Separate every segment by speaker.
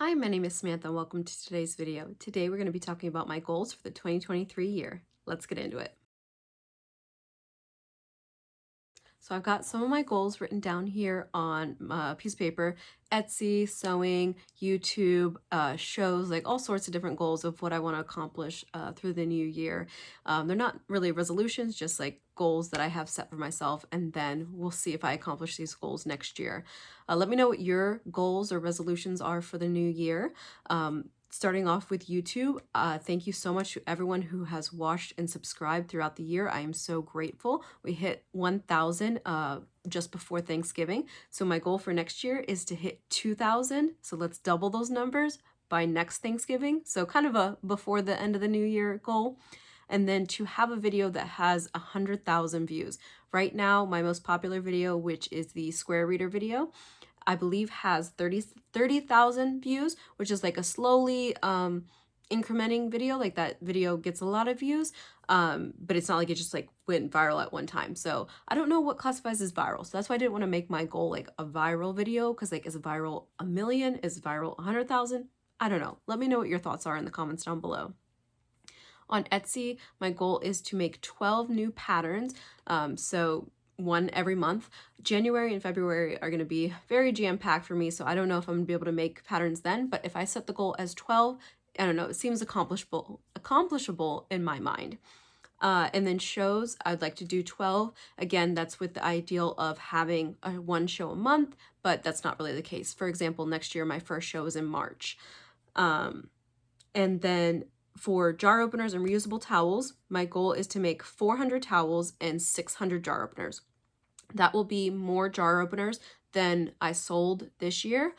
Speaker 1: Hi, my name is Samantha and welcome to today's video. Today we're going to be talking about my goals for the 2023 year. Let's get into it. So I've got some of my goals written down here on a piece of paper: Etsy, sewing, YouTube, shows, like all sorts of different goals of what I want to accomplish through the new year. They're not really resolutions, just like goals that I have set for myself, and then we'll see if I accomplish these goals next year. Let me know what your goals or resolutions are for the new year. Starting off with YouTube, thank you so much to everyone who has watched and subscribed throughout the year. I am so grateful. We hit 1,000 just before Thanksgiving. So my goal for next year is to hit 2,000. So let's double those numbers by next Thanksgiving. So kind of a before the end of the new year goal. And then to have a video that has 100,000 views. Right now, my most popular video, which is the Square Reader video, I believe has 30,000 views, which is like a slowly incrementing video. Like that video gets a lot of views, but it's not like it just like went viral at one time. So I don't know what classifies as viral. So that's why I didn't want to make my goal like a viral video, because like, is a viral 1,000,000? Is viral 100,000? I don't know. Let me know what your thoughts are in the comments down below. On Etsy, my goal is to make 12 new patterns. So one every month. January and February are going to be very jam-packed for me, so I don't know if I'm going to be able to make patterns then, but if I set the goal as 12, I don't know, it seems accomplishable in my mind. And then shows, I'd like to do 12. Again, that's with the ideal of having one show a month, but that's not really the case. For example, next year, my first show is in March. And then for jar openers and reusable towels, my goal is to make 400 towels and 600 jar openers. That will be more jar openers than I sold this year.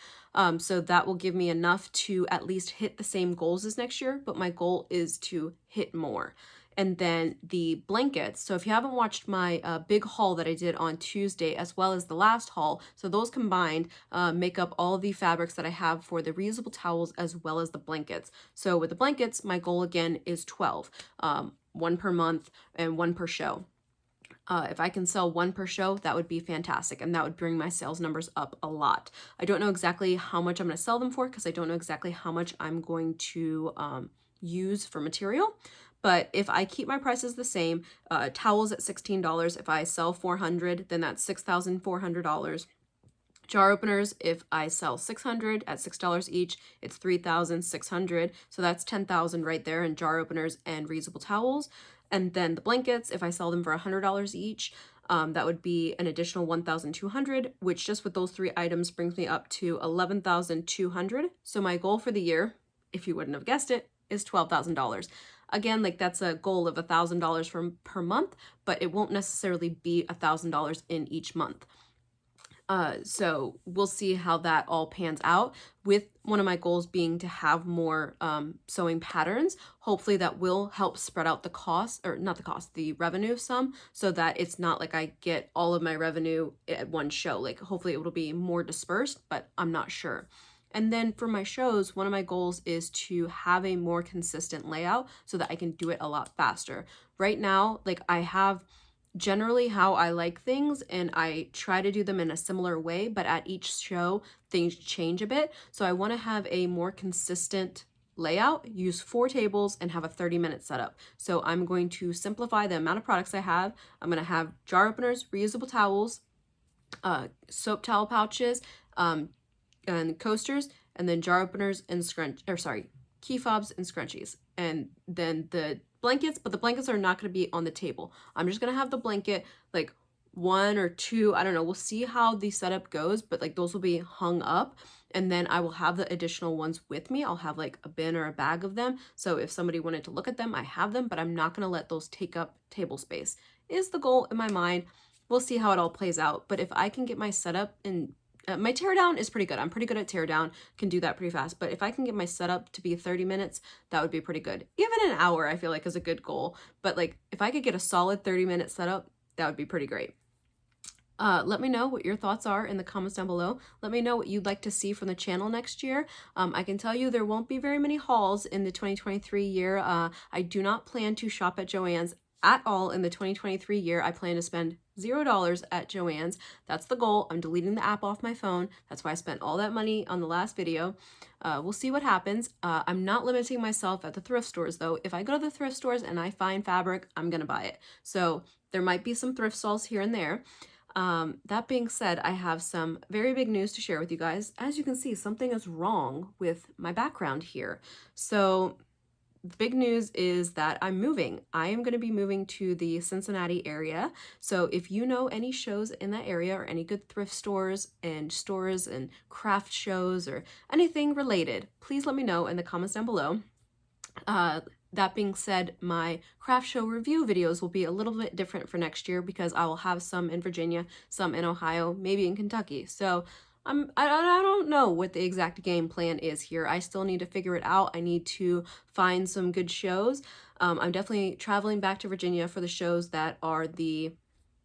Speaker 1: So that will give me enough to at least hit the same goals as next year, but my goal is to hit more. And then the blankets. So if you haven't watched my big haul that I did on Tuesday, as well as the last haul, so those combined make up all the fabrics that I have for the reusable towels as well as the blankets. So with the blankets, my goal again is 12, one per month and one per show. If I can sell one per show, that would be fantastic, and that would bring my sales numbers up a lot. I don't know exactly how much I'm going to sell them for, because I don't know exactly how much I'm going to use for material. But if I keep my prices the same, towels at $16, if I sell 400, then that's $6,400. Jar openers, if I sell 600 at $6 each, it's $3,600. So that's 10,000 right there in jar openers and reusable towels. And then the blankets, if I sell them for $100 each, that would be an additional 1,200, which just with those three items brings me up to 11,200. So my goal for the year, if you wouldn't have guessed it, is $12,000. Again, like that's a goal of $1,000 per month, but it won't necessarily be $1,000 in each month. So we'll see how that all pans out, with one of my goals being to have more sewing patterns. Hopefully that will help spread out the cost, or not the cost, the revenue some, so that it's not like I get all of my revenue at one show. Like hopefully it will be more dispersed, but I'm not sure. And then for my shows, one of my goals is to have a more consistent layout so that I can do it a lot faster. Right now, like I have generally how I like things, and I try to do them in a similar way, but at each show things change a bit. So I want to have a more consistent layout, use 4 tables, and have a 30-minute setup. So I'm going to simplify the amount of products I have. I'm going to have jar openers, reusable towels, soap towel pouches, and coasters, and then jar openers and key fobs and scrunchies. And then the blankets, but the blankets are not going to be on the table. I'm just going to have the blanket, like 1 or 2, I don't know, we'll see how the setup goes, but like those will be hung up, and then I will have the additional ones with me. I'll have like a bin or a bag of them, so if somebody wanted to look at them, I have them, but I'm not going to let those take up table space, is the goal in my mind. We'll see how it all plays out, but if I can get my setup in my teardown is pretty good. I'm pretty good at teardown, can do that pretty fast. But if I can get my setup to be 30 minutes, that would be pretty good. Even an hour, I feel like, is a good goal. But like if I could get a solid 30-minute setup, that would be pretty great. Let me know what your thoughts are in the comments down below. Let me know what you'd like to see from the channel next year. I can tell you there won't be very many hauls in the 2023 year. I do not plan to shop at Joann's at all in the 2023 year. I plan to spend $0 at Joann's. That's the goal. I'm deleting the app off my phone. That's why I spent all that money on the last video. We'll see what happens. I'm not limiting myself at the thrift stores though. If I go to the thrift stores and I find fabric, I'm gonna buy it. So there might be some thrift stalls here and there. That being said, I have some very big news to share with you guys. As you can see, something is wrong with my background here. So the big news is that I'm moving. I am going to be moving to the Cincinnati area. So if you know any shows in that area or any good thrift stores and craft shows or anything related, please let me know in the comments down below. That being said, my craft show review videos will be a little bit different for next year because I will have some in Virginia, some in Ohio, maybe in Kentucky. So I don't know what the exact game plan is here. I still need to figure it out. I need to find some good shows. I'm definitely traveling back to Virginia for the shows that are the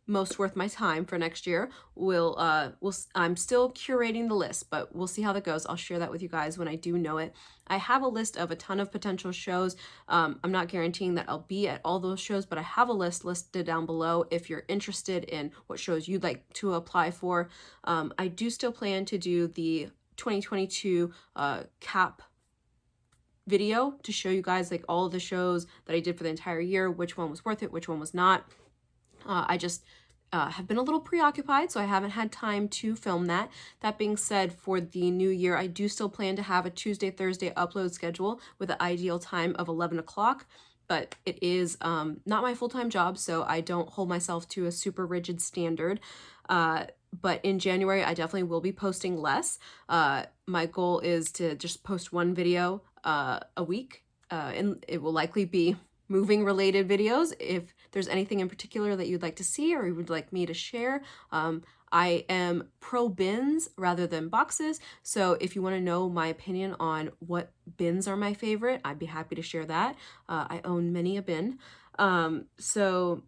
Speaker 1: most worth my time for next year. I'm still curating the list, but we'll see how that goes. I'll share that with you guys when I do know it. I have a list of a ton of potential shows. I'm not guaranteeing that I'll be at all those shows, but I have a list listed down below if you're interested in what shows you'd like to apply for. I do still plan to do the 2022 cap video to show you guys like all of the shows that I did for the entire year, which one was worth it, which one was not. I just have been a little preoccupied, so I haven't had time to film that. That being said, for the new year, I do still plan to have a Tuesday, Thursday upload schedule with an ideal time of 11 o'clock, but it is not my full-time job, so I don't hold myself to a super rigid standard. But in January, I definitely will be posting less. My goal is to just post one video a week, and it will likely be moving related videos. If there's anything in particular that you'd like to see or you would like me to share, I am pro bins rather than boxes. So if you want to know my opinion on what bins are my favorite, I'd be happy to share that. I own many a bin. So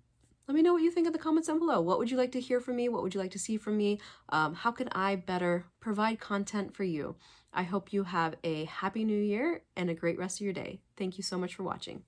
Speaker 1: let me know what you think in the comments down below. What would you like to hear from me? What would you like to see from me? How can I better provide content for you? I hope you have a happy new year and a great rest of your day. Thank you so much for watching.